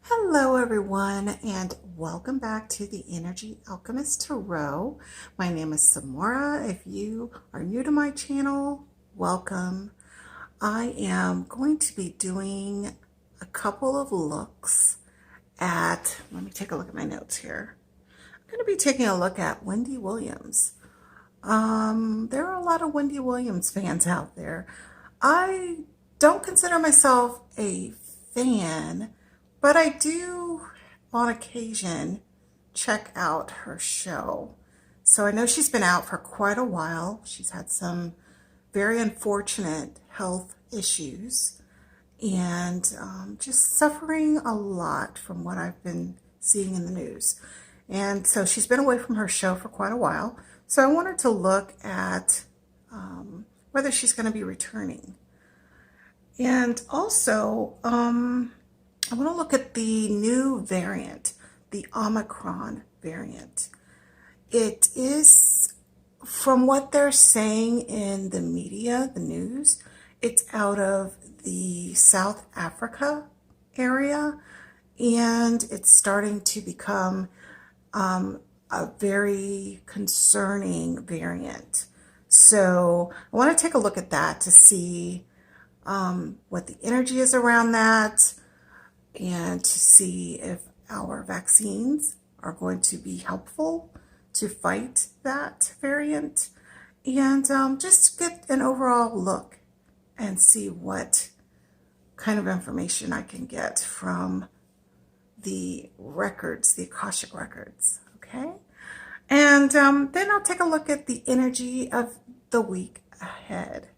Hello, everyone, and welcome back to the Energy Alchemist Tarot. My name is Samora. If you are new to my channel, welcome. I am going to be doing a couple of looks at, let me take a look at my notes here. I'm going to be taking a look at Wendy Williams. There are a lot of Wendy Williams fans out there. I don't consider myself a fan, but I do, on occasion, check out her show. So I know she's been out for quite a while. She's had some very unfortunate health issues and just suffering a lot from what I've been seeing in the news. And so she's been away from her show for quite a while. So I wanted to look at whether she's going to be returning. And also, I want to look at the new variant, the Omicron variant. It is, from what they're saying in the media, the news, it's out of the South Africa area, and it's starting to become a very concerning variant. So I want to take a look at that to see what the energy is around that, and to see if our vaccines are going to be helpful to fight that variant, and just get an overall look and see what kind of information I can get from the records, the Akashic records, okay? And then I'll take a look at the energy of the week ahead.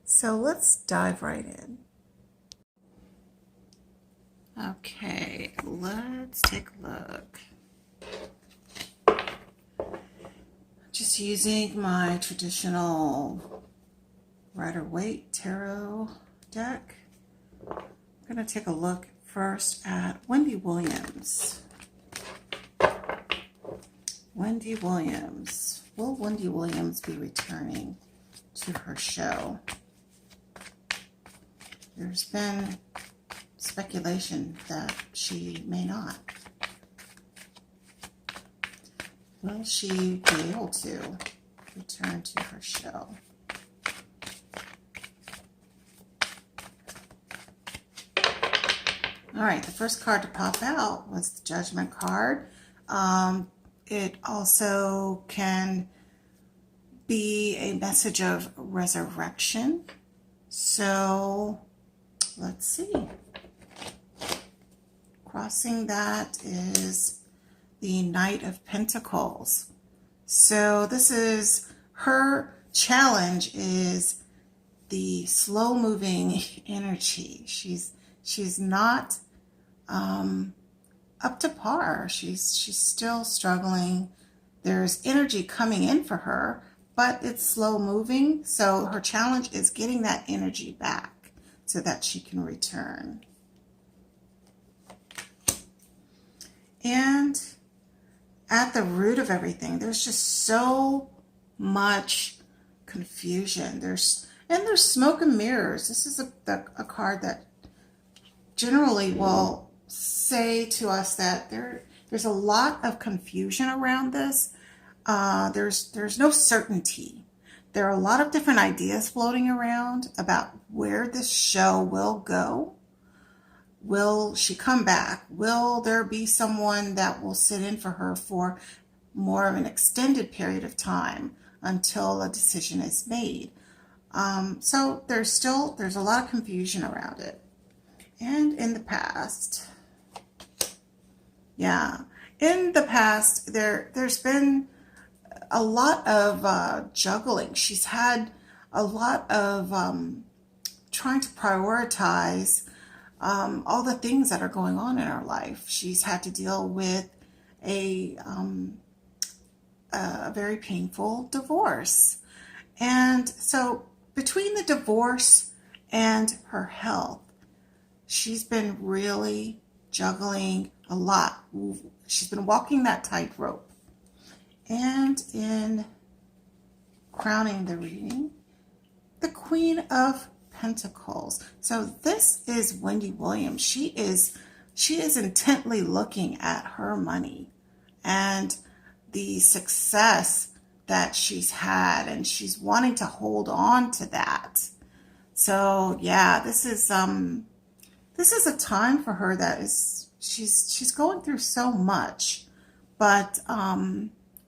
So let's dive right in. Okay, let's take a look. Just using my traditional Rider-Waite tarot deck. I'm going to take a look first at Wendy Williams. Wendy Williams. Will Wendy Williams be returning to her show? There's been speculation that she may not. Will she be able to return to her show? All right, the first card to pop out was the Judgment card. It also can be a message of resurrection. So let's see. Crossing that is the Knight of Pentacles. So this is her challenge, is the slow moving energy. She's not up to par. She's still struggling. There's energy coming in for her, but it's slow moving. So her challenge is getting that energy back so that she can return. And at the root of everything, there's just so much confusion. There's smoke and mirrors. This is a card that generally will say to us that there's a lot of confusion around this. There's no certainty. There are a lot of different ideas floating around about where this show will go. Will she come back? Will there be someone that will sit in for her for more of an extended period of time until a decision is made? So there's a lot of confusion around it. And in the past, in the past, there's been a lot of juggling. She's had a lot of trying to prioritize all the things that are going on in her life. She's had to deal with a very painful divorce. And so between the divorce and her health, she's been really juggling a lot. She's been walking that tightrope. And in crowning the reading, the Queen of Pentacles. So this is Wendy Williams. She is she is intently looking at her money and the success that she's had, and she's wanting to hold on to that. So yeah, this is a time for her that is she's going through so much, but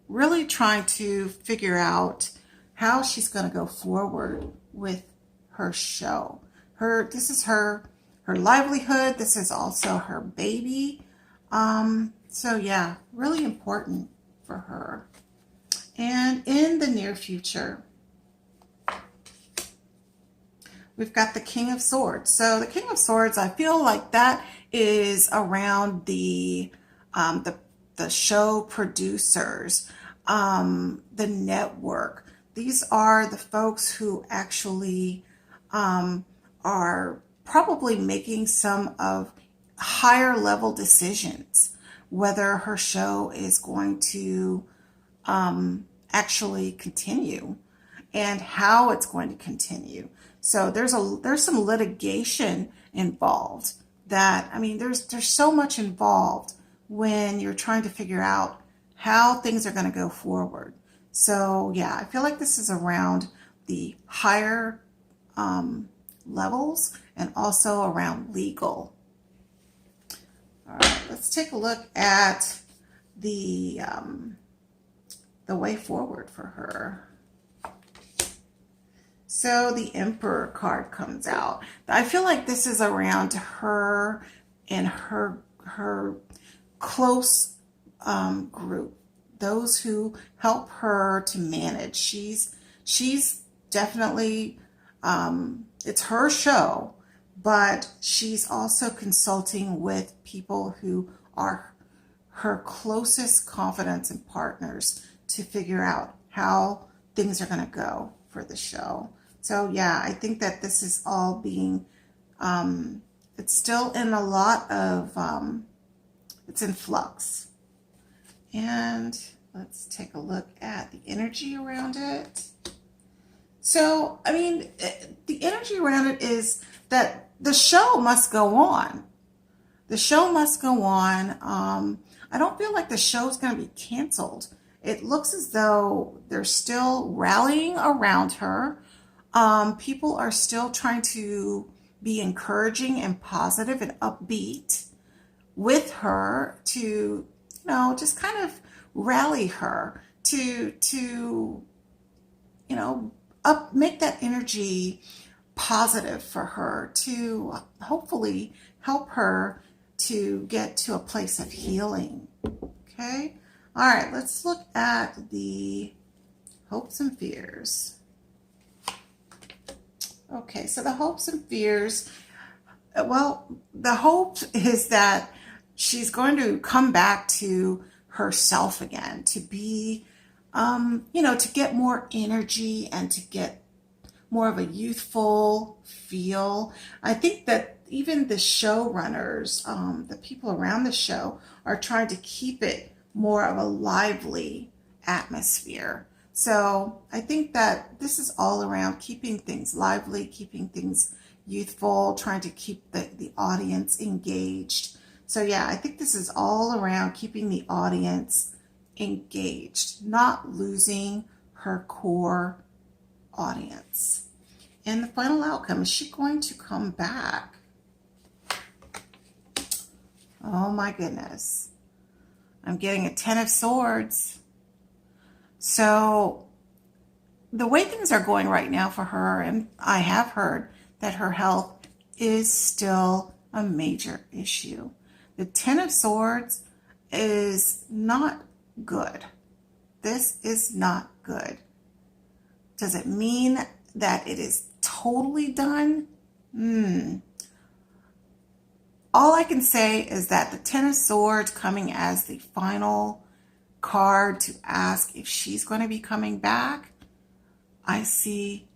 really trying to figure out how she's going to go forward with her show. This is her livelihood. This is also her baby. So yeah, really important for her. And in the near future, we've got the King of Swords. So the King of Swords, I feel like that is around the show producers, the network. These are the folks who actually are probably making some of higher level decisions, whether her show is going to actually continue and how it's going to continue. So there's some litigation involved. That, I mean, there's so much involved when you're trying to figure out how things are going to go forward. So yeah, I feel like this is around the higher levels and also around legal. All right, let's take a look at the way forward for her. So the Emperor card comes out. I feel like this is around her and her close group, those who help her to manage. She's definitely it's her show, but she's also consulting with people who are her closest confidants and partners to figure out how things are going to go for the show. So yeah, I think that this is all being, it's still in a lot of, it's in flux. And let's take a look at the energy around it. So, I mean, the energy around it is that the show must go on. The show must go on. I don't feel like the show's going to be canceled. It looks as though they're still rallying around her. People are still trying to be encouraging and positive and upbeat with her to, you know, just kind of rally her to you know, make that energy positive for her, to hopefully help her to get to a place of healing. Okay. All right. Let's look at the hopes and fears. Okay. So the hopes and fears, well, the hope is that she's going to come back to herself again, to be, you know, to get more energy and to get more of a youthful feel. I think that even the showrunners, the people around the show, are trying to keep it more of a lively atmosphere. So I think that this is all around keeping things lively, keeping things youthful, trying to keep the audience engaged. So yeah, I think this is all around keeping the audience engaged, not losing her core audience. And the final outcome, is she going to come back? Oh my goodness. I'm getting a 10 of Swords. So the way things are going right now for her, and I have heard that her health is still a major issue. The 10 of Swords is not good. This is not good. Does it mean that it is totally done? All I can say is that the 10 of Swords coming as the final card to ask if she's going to be coming back, I see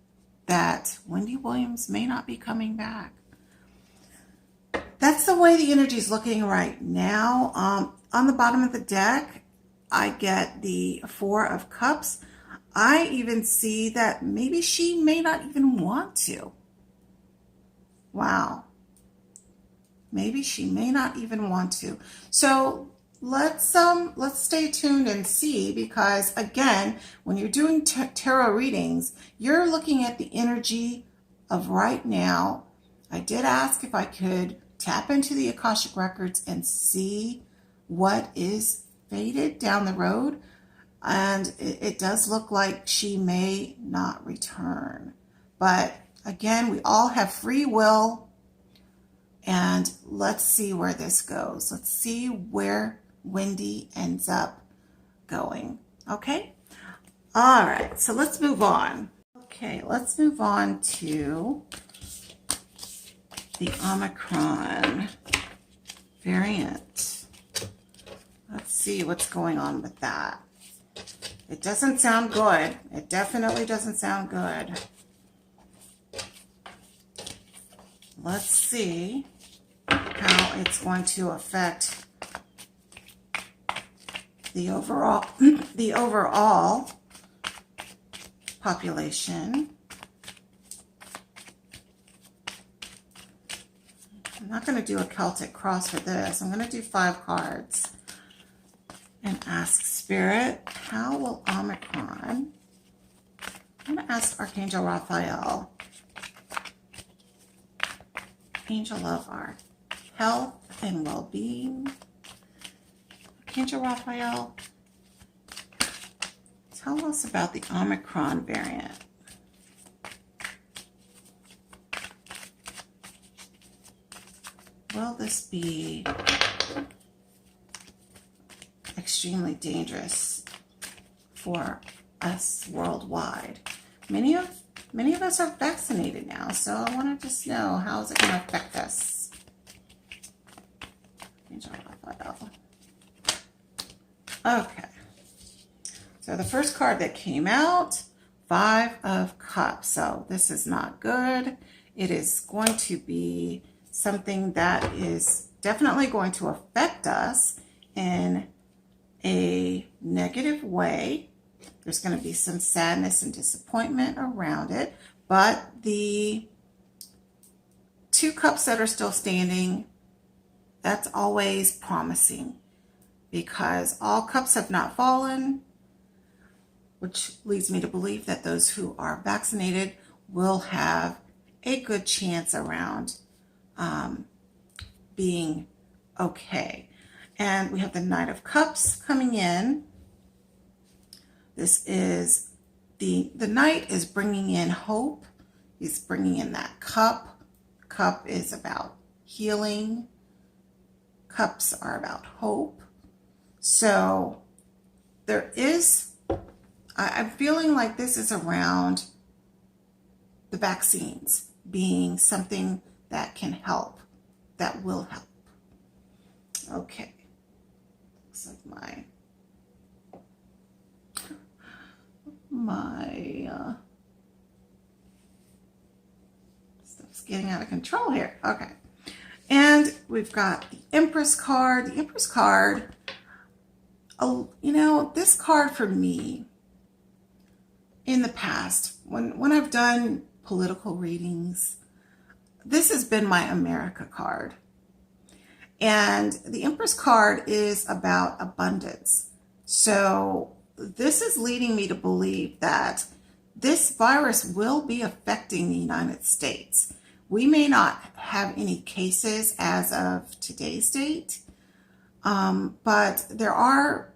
that Wendy Williams may not be coming back. That's the way the energy is looking right now. On the bottom of the deck, I get the 4 of Cups. I even see that maybe she may not even want to. Wow. Maybe she may not even want to. So let's stay tuned and see, because again, when you're doing tarot readings, you're looking at the energy of right now. I did ask if I could tap into the Akashic Records and see what is fated down the road. And it does look like she may not return. But again, we all have free will. And let's see where this goes. Let's see where Wendy ends up going. Okay? All right, so let's move on. Okay, let's move on to the Omicron variant. Let's see what's going on with that. It doesn't sound good. It definitely doesn't sound good. Let's see how it's going to affect the overall population. I'm not going to do a Celtic cross for this. I'm going to do 5 cards and ask Spirit, how will Omicron? I'm going to ask Archangel Raphael, angel of our health and well-being. Archangel Raphael, tell us about the Omicron variant. Will this be extremely dangerous for us worldwide? Many of us are vaccinated now, so I want to just know, how is it going to affect us? Angel Raphael. Okay. So the first card that came out, 5 of Cups. So this is not good. It is going to be something that is definitely going to affect us in a negative way. There's going to be some sadness and disappointment around it, but the 2 cups that are still standing, that's always promising, because all cups have not fallen, which leads me to believe that those who are vaccinated will have a good chance around being okay. And we have the Knight of Cups coming in. This is the Knight is bringing in hope. He's bringing in that cup. Cup is about healing. Cups are about hope. So there is, I'm feeling like this is around the vaccines being something that can help, that will help. Okay. Looks like my stuff's getting out of control here. Okay. And we've got the Empress card. The Empress card, oh, you know, this card for me in the past, when I've done political readings, this has been my America card. And the Empress card is about abundance. So this is leading me to believe that this virus will be affecting the United States. We may not have any cases as of today's date, but there are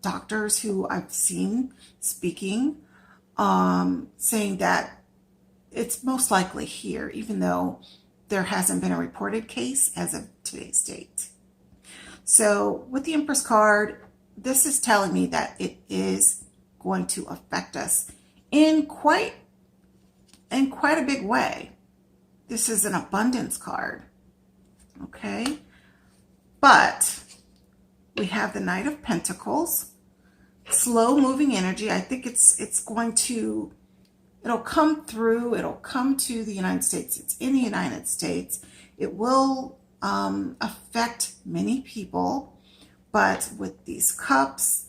doctors who I've seen speaking, saying that it's most likely here, even though there hasn't been a reported case as of today's date. So with the Empress card, this is telling me that it is going to affect us in quite a big way. This is an abundance card, okay? But we have the Knight of Pentacles, slow moving energy. I think it's going to, it'll come through, it'll come to the United States. It's in the United States. It will affect many people, but with these cups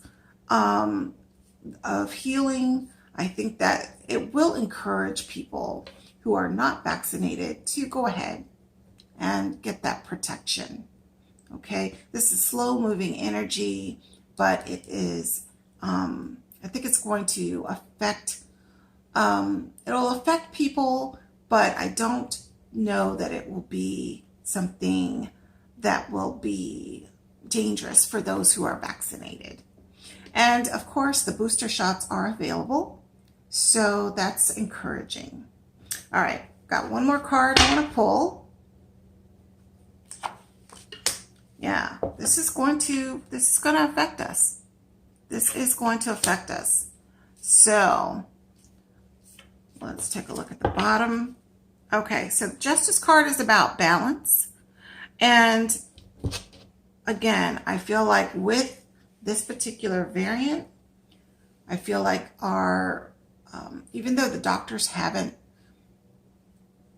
of healing, I think that it will encourage people who are not vaccinated to go ahead and get that protection. Okay, this is slow moving energy, but it is, I think it's going to affect, it'll affect people, but I don't know that it will be something that will be dangerous for those who are vaccinated. And of course, the booster shots are available, so that's encouraging. All right, got one more card I want to pull. Yeah, this is going to affect us. This is going to affect us. So let's take a look at the bottom. Okay, so the Justice card is about balance. And again, I feel like with this particular variant, I feel like our, even though the doctors haven't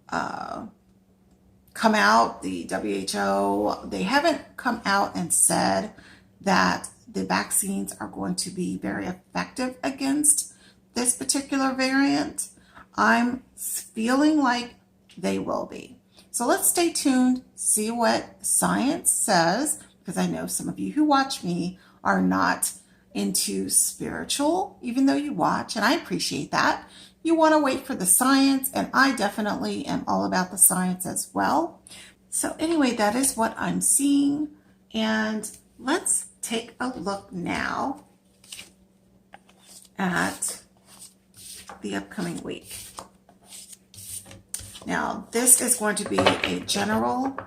come out, the WHO, they haven't come out and said that the vaccines are going to be very effective against this particular variant. I'm feeling like they will be. So let's stay tuned, see what science says, because I know some of you who watch me are not into spiritual, even though you watch, and I appreciate that. You want to wait for the science, and I definitely am all about the science as well. So anyway, that is what I'm seeing, and let's take a look now at the upcoming week. Now, this is going to be a general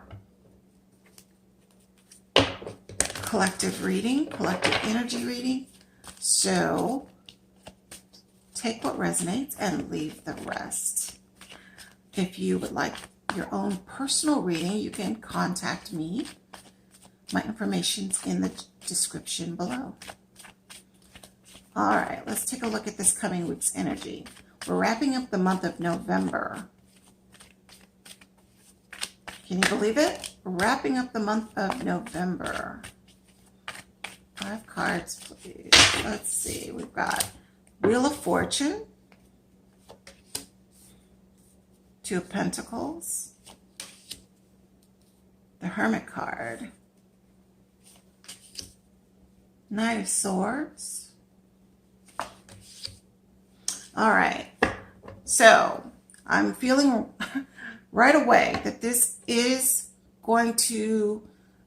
collective reading, collective energy reading. So take what resonates and leave the rest. If you would like your own personal reading, you can contact me. My information's in the description below. All right, let's take a look at this coming week's energy. We're wrapping up the month of November. Can you believe it? We're wrapping up the month of November. 5 cards, please. Let's see. We've got Wheel of Fortune, 2 of Pentacles, the Hermit card, Knight of Swords. All right. So I'm feeling right away that this is going to,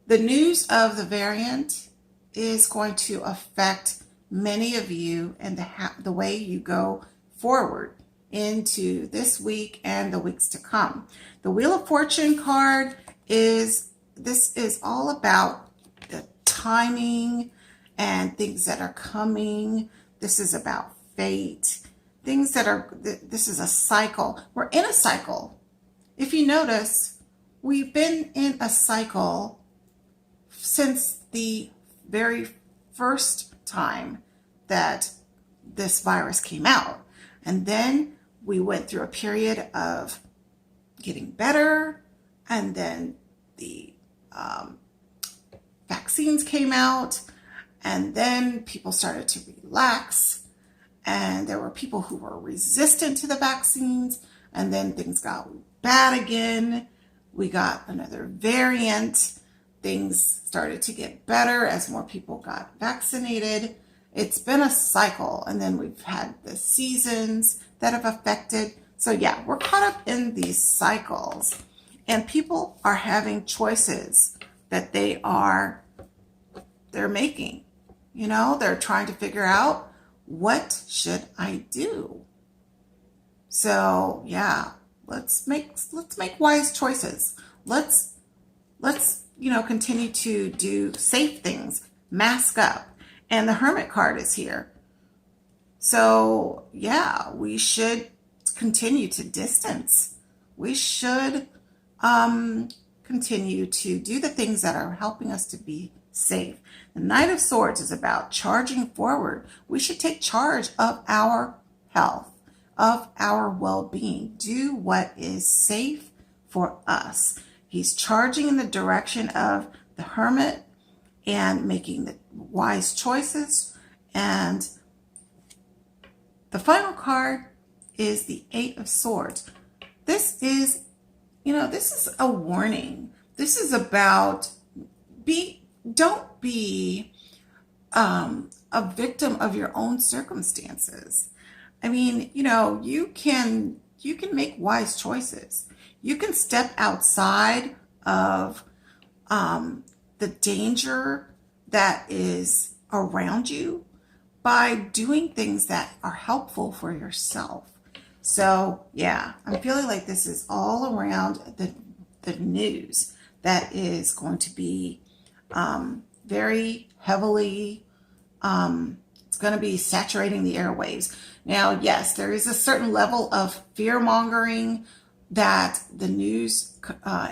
the news of the variant is going to affect many of you and the way you go forward into this week and the weeks to come. The Wheel of Fortune card this is all about the timing and things that are coming. This is about fate, things that are, this is a cycle. We're in a cycle. If you notice, we've been in a cycle since the very first time that this virus came out. And then we went through a period of getting better, and then the vaccines came out, and then people started to relax, and there were people who were resistant to the vaccines, and then things got bad again. We got another variant. Things started to get better as more people got vaccinated. It's been a cycle, and then we've had the seasons that have affected. So yeah, we're caught up in these cycles, and people are having choices that they're making. You know, they're trying to figure out, what should I do? So yeah, let's make wise choices. Let's continue to do safe things, mask up. And the Hermit card is here. So yeah, we should continue to distance. We should continue to do the things that are helping us to be safe. The Knight of Swords is about charging forward. We should take charge of our health, of our well-being. Do what is safe for us. He's charging in the direction of the Hermit and making the wise choices. And the final card is the 8 of Swords. This is this is a warning. This is about don't be a victim of your own circumstances. I mean, you can make wise choices. You can step outside of the danger that is around you by doing things that are helpful for yourself. So yeah, I'm feeling like this is all around the news that is going to be very heavily, it's going to be saturating the airwaves. Now, yes, there is a certain level of fear mongering that the news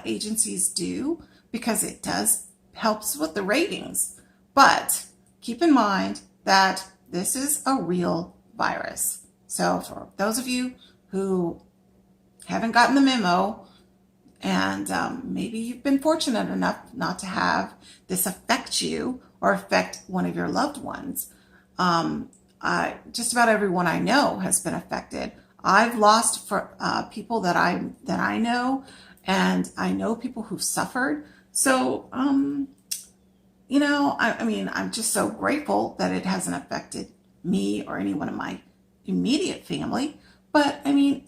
agencies do, because it does helps with the ratings. But keep in mind that this is a real virus. So for those of you who haven't gotten the memo, and maybe you've been fortunate enough not to have this affect you or affect one of your loved ones, just about everyone I know has been affected. I've lost for people that I know, and I know people who've suffered. So, I mean, I'm just so grateful that it hasn't affected me or anyone in my immediate family. But I mean,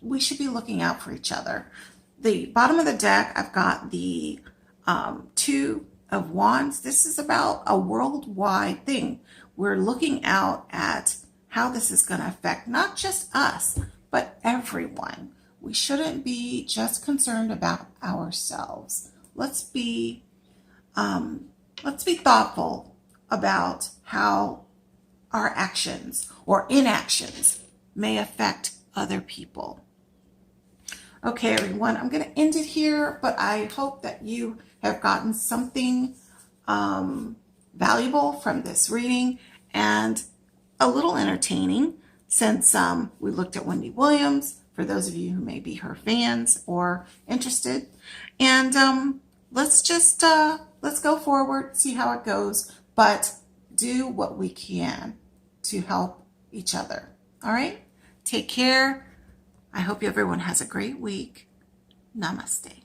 we should be looking out for each other. The bottom of the deck, I've got the Two of Wands. This is about a worldwide thing. We're looking out at how this is going to affect not just us, but everyone. We shouldn't be just concerned about ourselves. Let's be thoughtful about how our actions or inactions may affect other people. Okay, everyone, I'm going to end it here, but I hope that you have gotten something valuable from this reading and a little entertaining, since we looked at Wendy Williams, for those of you who may be her fans or interested. And let's go forward, see how it goes, but do what we can to help each other. All right? Take care. I hope everyone has a great week. Namaste.